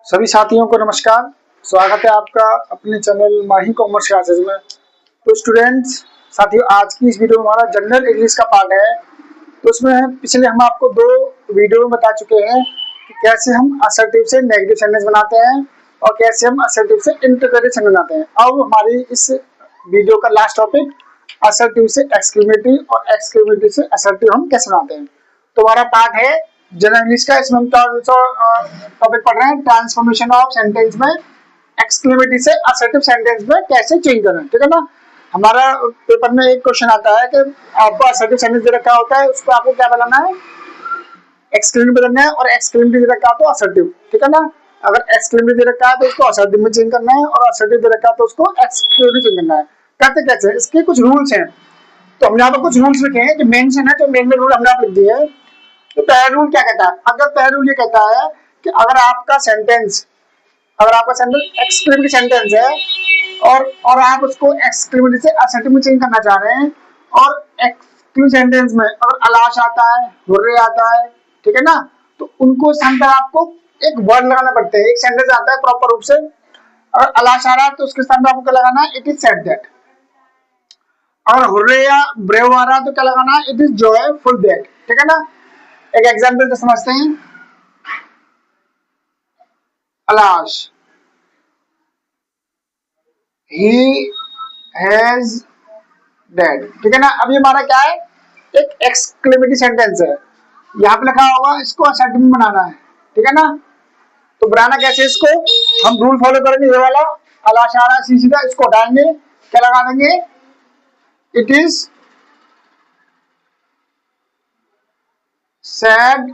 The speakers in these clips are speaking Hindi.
सभी साथियों को नमस्कार। स्वागत है आपका अपने चैनल माही कॉमर्स क्लासेस में। तो स्टूडेंट्स साथियों, आज की इस वीडियो में हमारा जनरल इंग्लिश का पार्ट है। तो उसमें पिछले हम आपको 2 वीडियो में बता चुके हैं कि कैसे हम असर्टिव से नेगेटिव सेंटेंस बनाते हैं और कैसे हम असर्टिव से इंटररोगेटिव सेंटेंस बनाते हैं। अब हमारी इस वीडियो का लास्ट टॉपिक असर्टिव से एक्सक्लेमेटिव और एक्सक्लेमेटिव से असर्टिव हम कैसे बनाते हैं। तो हमारा पार्ट है जनरल इंग्लिश का। इसमें हम टॉपिक पढ़ रहे हैं ट्रांसफॉर्मेशन ऑफ सेंटेंस में एक्सक्लेमेटिव से असर्टिव सेंटेंस में कैसे चेंज करना है। ठीक है ना। हमारा पेपर में एक क्वेश्चन आता है कि आपको असर्टिव सेंटेंस दे रखा होता है, उसको आपको क्या बनाना है, एक्सक्लेमेटिव बदलना है, और एक्सक्लेमेटिव दे रखा है तो असर्टिव। ठीक है ना। अगर एक्सक्लेमेटिव दे रखा है तो उसको असर्टिव में चेंज करना है और असर्टिव दे रखा है तो उसको एक्सक्लेमेटिव चेंज करना है। करते कैसे, इसके कुछ रूल्स हैं। तो हमने यहाँ पर कुछ रूल्स लिखे हैं जो मेंशन है, जो मेन रूल हमने आप लिख दिए हैं। तो पहला रूल क्या कहता है, अगर पहला रूल ये कहता है कि अगर आपका सेंटेंस एक्सक्लेमेटिव सेंटेंस है और आप उसको एक्सक्लेमेटिव से असर्टिव में चेंज करना चाह रहे हैं, और एक्सक्लेमेटिव सेंटेंस में अगर अलाश आता है, हुर्रे आता है, ठीक है ना, तो उनको स्थान पर आपको एक वर्ड लगाना पड़ता है। एक सेंटेंस आता है प्रॉपर रूप से, अगर अलाश आ रहा है तो उसके स्थान पर आपको क्या लगाना है, इट इज सेड दैट। अगर हुर्रे या ब्रेव आ रहा है तो क्या लगाना है, इट इज जॉयफुल दैट। ठीक है ना। एक एग्जांपल से समझते हैं। अलाश, he has dead। ठीक है ना। अब ये हमारा क्या है, एक एक्सक्लेमेटिव सेंटेंस है। यहाँ पे लिखा होगा, इसको असर्टिव में बनाना है। ठीक है ना। तो बनाना कैसे, इसको हम रूल फॉलो करेंगे। ये वाला अलाश आ रहा है सीधा, इसको हटाएंगे, क्या लगा देंगे, इट इज सेड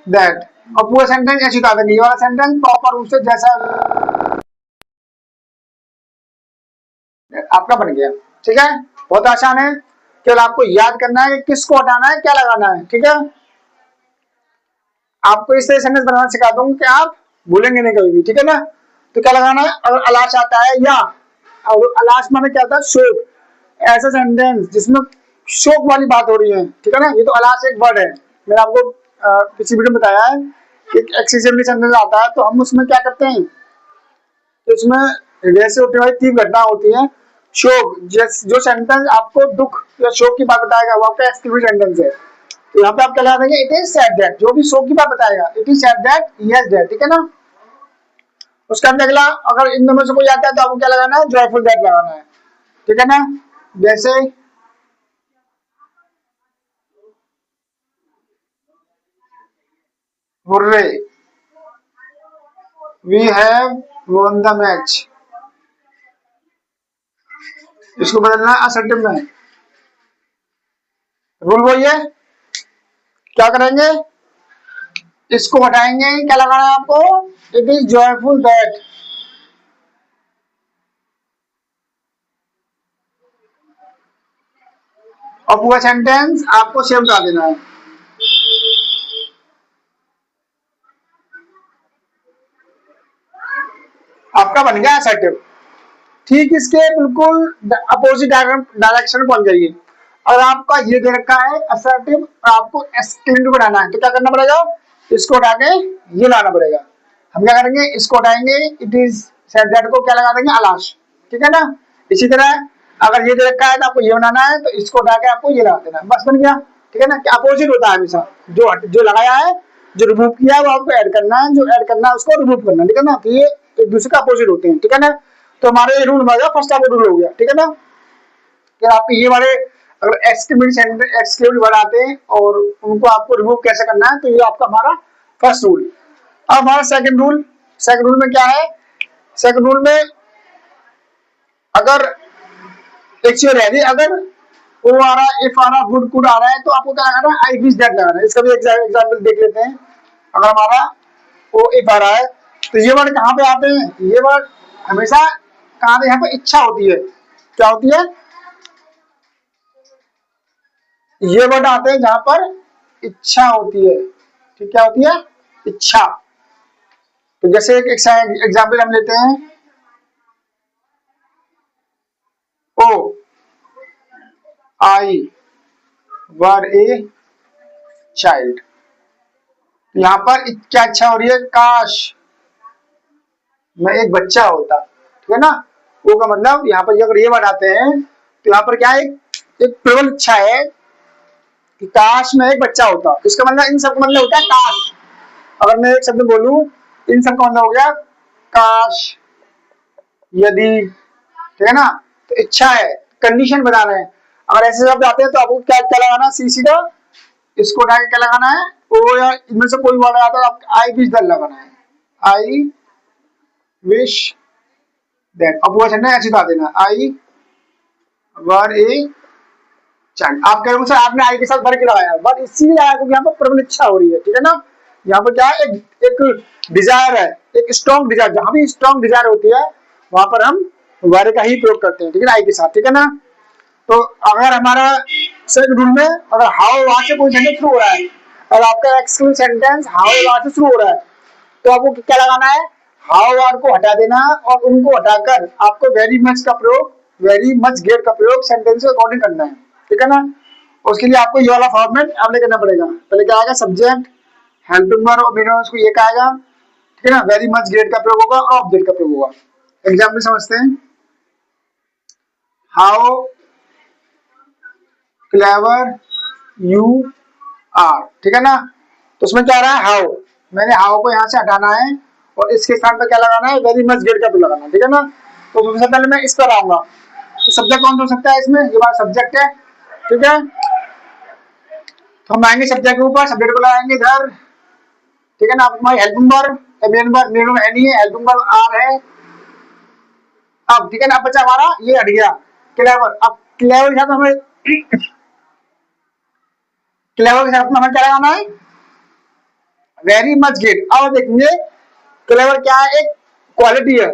दैट, और पूरा सेंटेंस ऐसे उतार देंगे। ये वाला सेंटेंस प्रॉपर रूप से जैसा आपका बन गया। ठीक है, बहुत आसान है। केवल आपको याद करना है कि किसको हटाना है, क्या लगाना है। ठीक है, आपको इस तरह सेंटेंस बनाना सिखा दूंगा कि आप भूलेंगे नहीं कभी भी। ठीक है ना। तो क्या लगाना है, अगर अलाश आता है या अलाश माने क्या था, शोक, ऐसा सेंटेंस जिसमें शोक वाली बात हो रही है। ठीक है ना। ये तो अलाश एक वर्ड है, मैंने आपको किसी वीडियो में बताया है कि एक्सेसिवली सेंटेंस आता है तो हम उसमें क्या करते हैं, तो उसमें हृदय से होती हुई 3 घटना होती है। शोक, जो सेंटेंस आपको दुख या शोक की बात बताएगा वो आपका एक्सक्लेमेटिव सेंटेंस है। तो यहाँ पे आप क्या लगा देंगे, इट इज सेड दैट। जो भी शोक की बात बताएगा, it is said that he has dead. ठीक है ना। उसका अगला, अगर इन दोनों से कोई आता है तो आपको क्या लगाना है, जॉयफुल दैट लगाना है। ठीक है ना। जैसे hurray, we have won the match, इसको बदलना है असर्टिव में। रूल वही है, क्या करेंगे, इसको हटाएंगे, क्या लगाना है आपको, इट इज जॉयफुल दैट। और पूरा सेंटेंस आपको सेव कर देना है। आपका बन गया असर्टिव। ठीक इसके बिल्कुल अपोजिट डायरेक्शन में पहुंच जाइए। अगर आपका ये दे रखा है असर्टिव और आपको एक्सक्लेमेटिव बनाना है तो क्या करना पड़ेगा, इसको हटा के ये लाना पड़ेगा। हम क्या करेंगे, इसको हटाएंगे, इट इज सेड दैट को क्या लगा देंगे, अलाश। ठीक है ना। इसी तरह अगर ये दे रखा है तो आपको ये बनाना है, तो इसको हटा के आपको ये लगा देना, बस बन गया। ठीक है ना। क्या अपोजिट होता है हमेशा, जो लगाया है, जो रिमूव किया है वो आपको ऐड करना है, जो ऐड करना है उसको रिमूव करना है। ठीक है ना। तो ये एक दूसरे का अपोजिट होते हैं। ठीक है ना। तो हमारे ये रूल बन गया, फर्स्ट आपका रूल हो गया। ठीक है ना। कि आप ये वाले अगर एक्सक्लेमेटिव वर्ड आते हैं और उनको आपको रिमूव कैसे करना है, तो ये आपका हमारा फर्स्ट रूल। अब हमारा सेकंड रूल में क्या है, सेकंड रूल में अगर एक चीज रह गई, अगर वो आ रहा है, इफ आ रहा है, वुड कुड आ रहा है, तो आपको क्या लगाना है, आई विश दैट लगाना है। इसका भी एग्जाम्पल देख लेते हैं। अगर हमारा वो इफ आ रहा है तो ये वर्ड कहाँ पे आते हैं, ये वर्ड हमेशा कहाँ पे, यहाँ पे इच्छा होती है। क्या होती है, ये वर्ड आते हैं जहां पर इच्छा होती है। ठीक, क्या होती है, इच्छा। तो जैसे एक एग्जाम्पल हम लेते हैं, ओ आई वर ए चाइल्ड। यहाँ पर क्या इच्छा हो रही है, काश मैं एक बच्चा होता, ठीक है ना। वो का मतलब यहाँ पर अगर ये वर्ड आते हैं तो यहाँ पर क्या है, एक प्रबल इच्छा है कि काश मैं एक बच्चा होता। इसका मतलब इन सब का मतलब होता है काश। अगर मैं एक शब्द बोलूं, इन सब का मतलब हो गया काश, यदि, ठीक है ना। तो इच्छा है, कंडीशन बता रहे हैं। अगर ऐसे शब्द आते हैं तो आपको क्या क्या लगाना है, सी सीधा इसको उठा के क्या लगाना है, ओ या इनमें से कोई वर्ड आता है आपको आई विश दैट लगाना है, आई विश दैट। अब वो है ऐसे बता देना, आई वर ए चाइल्ड। आप कह रहे हो सर आपने आई के साथ भर के लगाया, बट इसीलिए लगाया क्योंकि यहाँ पर प्रबल इच्छा हो रही है, ठीक है ना। यहाँ पर क्या है, एक डिजायर है, एक स्ट्रॉन्ग डिजायर। जहां भी स्ट्रॉन्ग डिजायर होती है वहां पर हम वर का ही प्रयोग करते हैं, ठीक है ना, आई के साथ, ठीक है ना। तो अगर हमारा सेकंड रूल में अगर हाउ वहां से कोई सेंटेंस शुरू हो रहा है और आपका एक्सक्लूसिव सेंटेंस हाउ वहां से शुरू हो रहा है, तो आपको क्या लगाना है, हाउ वर्ड को हटा देना और उनको हटाकर आपको वेरी मच का प्रयोग, वेरी मच ग्रेट का प्रयोग सेंटेंस के अकॉर्डिंग करना है, ठीक है ना। उसके लिए आपको ये वाला फॉर्मेट अप्लाई करना पड़ेगा। पहले क्या आएगा, सब्जेक्ट, हेल्पिंग वर्ब और मेन वर्ब, उसको ये क्या आएगा, ठीक है ना। वेरी मच ग्रेट का प्रयोग होगा और ऑब्जेक्ट का प्रयोग होगा। एग्जाम्पल समझते हैं, हाउ क्लेवर यू आर, ठीक है ना। तो उसमें क्या रहा है, हाउ, मैंने हाउ को यहाँ से हटाना है और इसके स्थान पर क्या लगाना है, वेरी मच ग्रेट का प्रयोग लगाना है, ठीक है ना। तो सबसे पहले मैं इस पर आऊंगा, तो सब्जेक्ट कौन सा हो सकता है इसमें, ये बात सब्जेक्ट है, ठीक है। तो हम आएंगे सब्जेक्ट के ऊपर, सब्जेक्ट को लगाएंगे इधर, ठीक है ना। अब हमारी helping verb, main verb any है, हेल्पिंग वर्ब आर है। अब ठीक है ना, अब बचा हमारा ये हट गया क्लेवर। अब क्लेवर के साथ हमें क्लेवर के साथ में हमें क्या लगाना है, वेरी मच ग्रेट। अब देखेंगे क्लेवर क्या है, एक क्वालिटी है,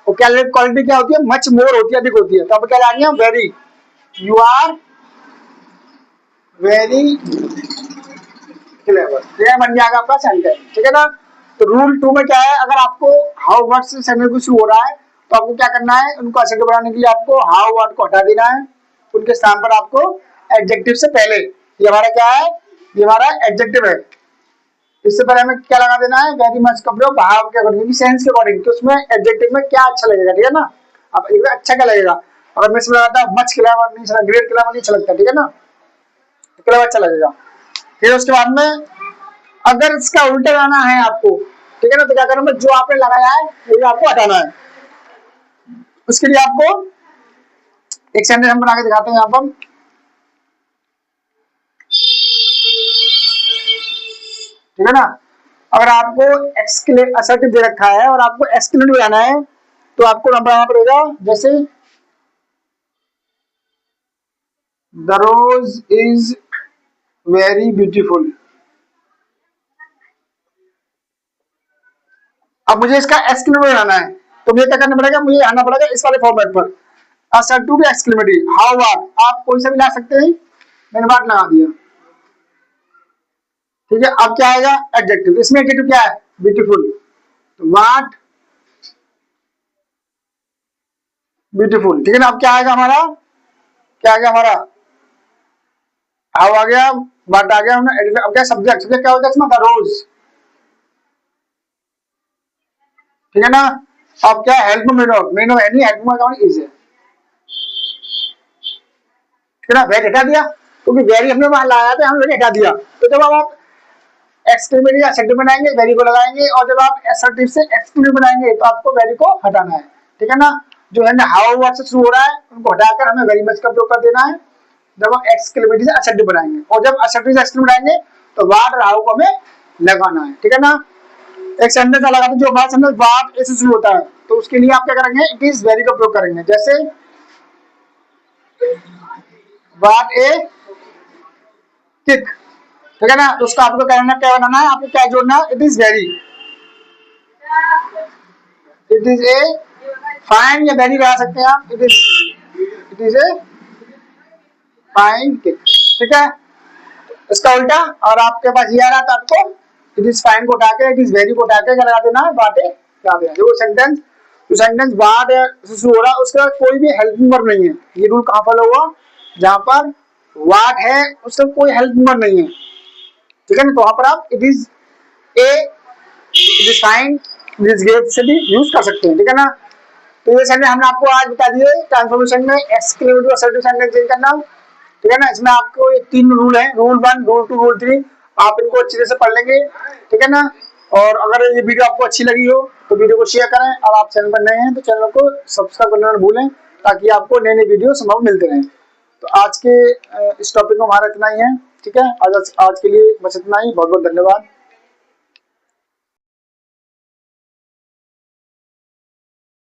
और क्वालिटी क्या होती है, मच मोर होती है, अधिक होती है। तो अब क्या लगाएंगे, very, you are very clever, ये बन जाएगा आपका सेंटेंस, ठीक है ना। तो रूल 2 में क्या है, अगर आपको हाउ वर्ड से सेंटेंस कुछ हो रहा है तो आपको क्या करना है, उनको असर्टिव बनाने के लिए आपको हाउ वर्ड को हटा देना है, उनके स्थान पर आपको एडजेक्टिव से पहले, ये हमारा क्या है, ये हमारा एडजेक्टिव है, इससे पहले हमें क्या लगा देना है, वेरी मच का प्रयोग भाव के अकॉर्डिंग, सेंस के अकॉर्डिंग, तो उसमें एडजेक्टिव में क्या अच्छा लगेगा, ठीक है ना। अब इसमें अच्छा क्या लगेगा, अगर मैं इसमें लगाता मच क्लेवर नहीं अच्छा, ग्रेट क्लेवर नहीं अच्छा लगता, ठीक है ना, क्लेवर अच्छा लगेगा। फिर उसके बाद में अगर इसका उल्टा लाना है आपको, ठीक है ना, तो क्या करना, जो आपने लगाया है वो आपको हटाना है। उसके लिए आपको एक सेंटेंस हम बना के दिखाते हैं यहाँ पर, ठीक है ना। अगर आपको असर्टिव दे रखा है और आपको एक्सक्लेमेटिव लगाना है तो आपको नंबर आना पड़ेगा, जैसे the rose is very beautiful. अब मुझे इसका एक्सक्लेमेटिव लगाना है तो मुझे क्या करना पड़ेगा, मुझे आना पड़ेगा इस वाले फॉर्मेट पर, असर्टिव भी एक्सक्लेमेटिव, हाउ वाट, आप कोई सा भी ला सकते हैं, मैंने वाट लगा दिया, ठीक है। अब क्या आएगा, एडजेक्टिव, इसमें एडजेक्टिव क्या है, ब्यूटीफुल, वाट ब्यूटीफुल, ठीक है ना। अब क्या आएगा हमारा, क्या आ गया हमारा, हाउ आ गया, वाट आ गया, हमने अब क्या सब्जेक्ट, सब्जेक्ट क्या होता है इसमें, द रोज, ठीक है ना। अब क्या हेल्प मेनो एनी हेल्प में इज है, ठीक है ना। वेरी हटा दिया क्योंकि वेरी हमने वहां लाया था, हमने वेरी हटा दिया। तो जब आप एक्सक्लेमेटिव या एडजेक्टिव बनाएंगे वेरी को लगाएंगे, और जब आप असर्टिव से एक्सक्लेमेटिव बनाएंगे तो आपको वेरी को हटाना है, ठीक है ना। जो है ना हाउ वर्ड से शुरू हो रहा है उनको हटाकर हमें वेरी मच का प्रयोग कर देना है जब हम एक्सक्लेमेटिव से असर्टिव बनाएंगे, और जब असर्टिव से एक्सक्लेमेटिव बनाएंगे तो वाट और हाउ को हमें लगाना है, ठीक है ना। एक सेंटेंस अलग आता है, जो हमारा सेंटेंस वाट ऐसे शुरू होता है तो उसके लिए आप क्या करेंगे, इट इज वेरी का प्रयोग करेंगे, जैसे वाट ए किक, ठीक है ना। तो उसका आपको कहना क्या बनाना है, आपको क्या जोड़ना है, it is very, it is a fine या वेरी लगा सकते हैं आप, it is a fine kick, ठीक है। इसका उल्टा, और आपके पास ये आ रहा था आपको इट इज फाइन को उठा के इट इज वेरी को उठा के क्या लगा देना है, वाट ए लगा देना। जो सेंटेंस वाट से शुरू हो रहा है उसका कोई भी हेल्पिंग वर्ब नहीं है, ये रूल कहाँ फॉलो हुआ, जहां पर वाट है उसका कोई हेल्पिंग वर्ब नहीं है, ठीक है ना। तो वहां पर आप it is a, it is fine gate से भी यूज कर सकते हैं, ठीक है ना। तो ये सेंटेंस हमने आपको आज बता दिए ट्रांसफॉर्मेशन में एक्सक्लेमेटिव असर्टिव सेंटेंस चेंज करना, ठीक है ना। इसमें आपको ये 3 रूल है, रूल 1, रूल 2, रूल 3, आप इनको अच्छे से पढ़ लेंगे, ठीक है ना। और अगर ये वीडियो आपको अच्छी लगी हो तो वीडियो को शेयर करें, और आप चैनल पर नए हैं तो चैनल को सब्सक्राइब करना ना भूलें, ताकि आपको नए नए वीडियो संभव मिलते रहें। तो आज के इस टॉपिक में हमारा इतना ही है, ठीक है। आज के लिए बस इतना ही। बहुत बहुत धन्यवाद।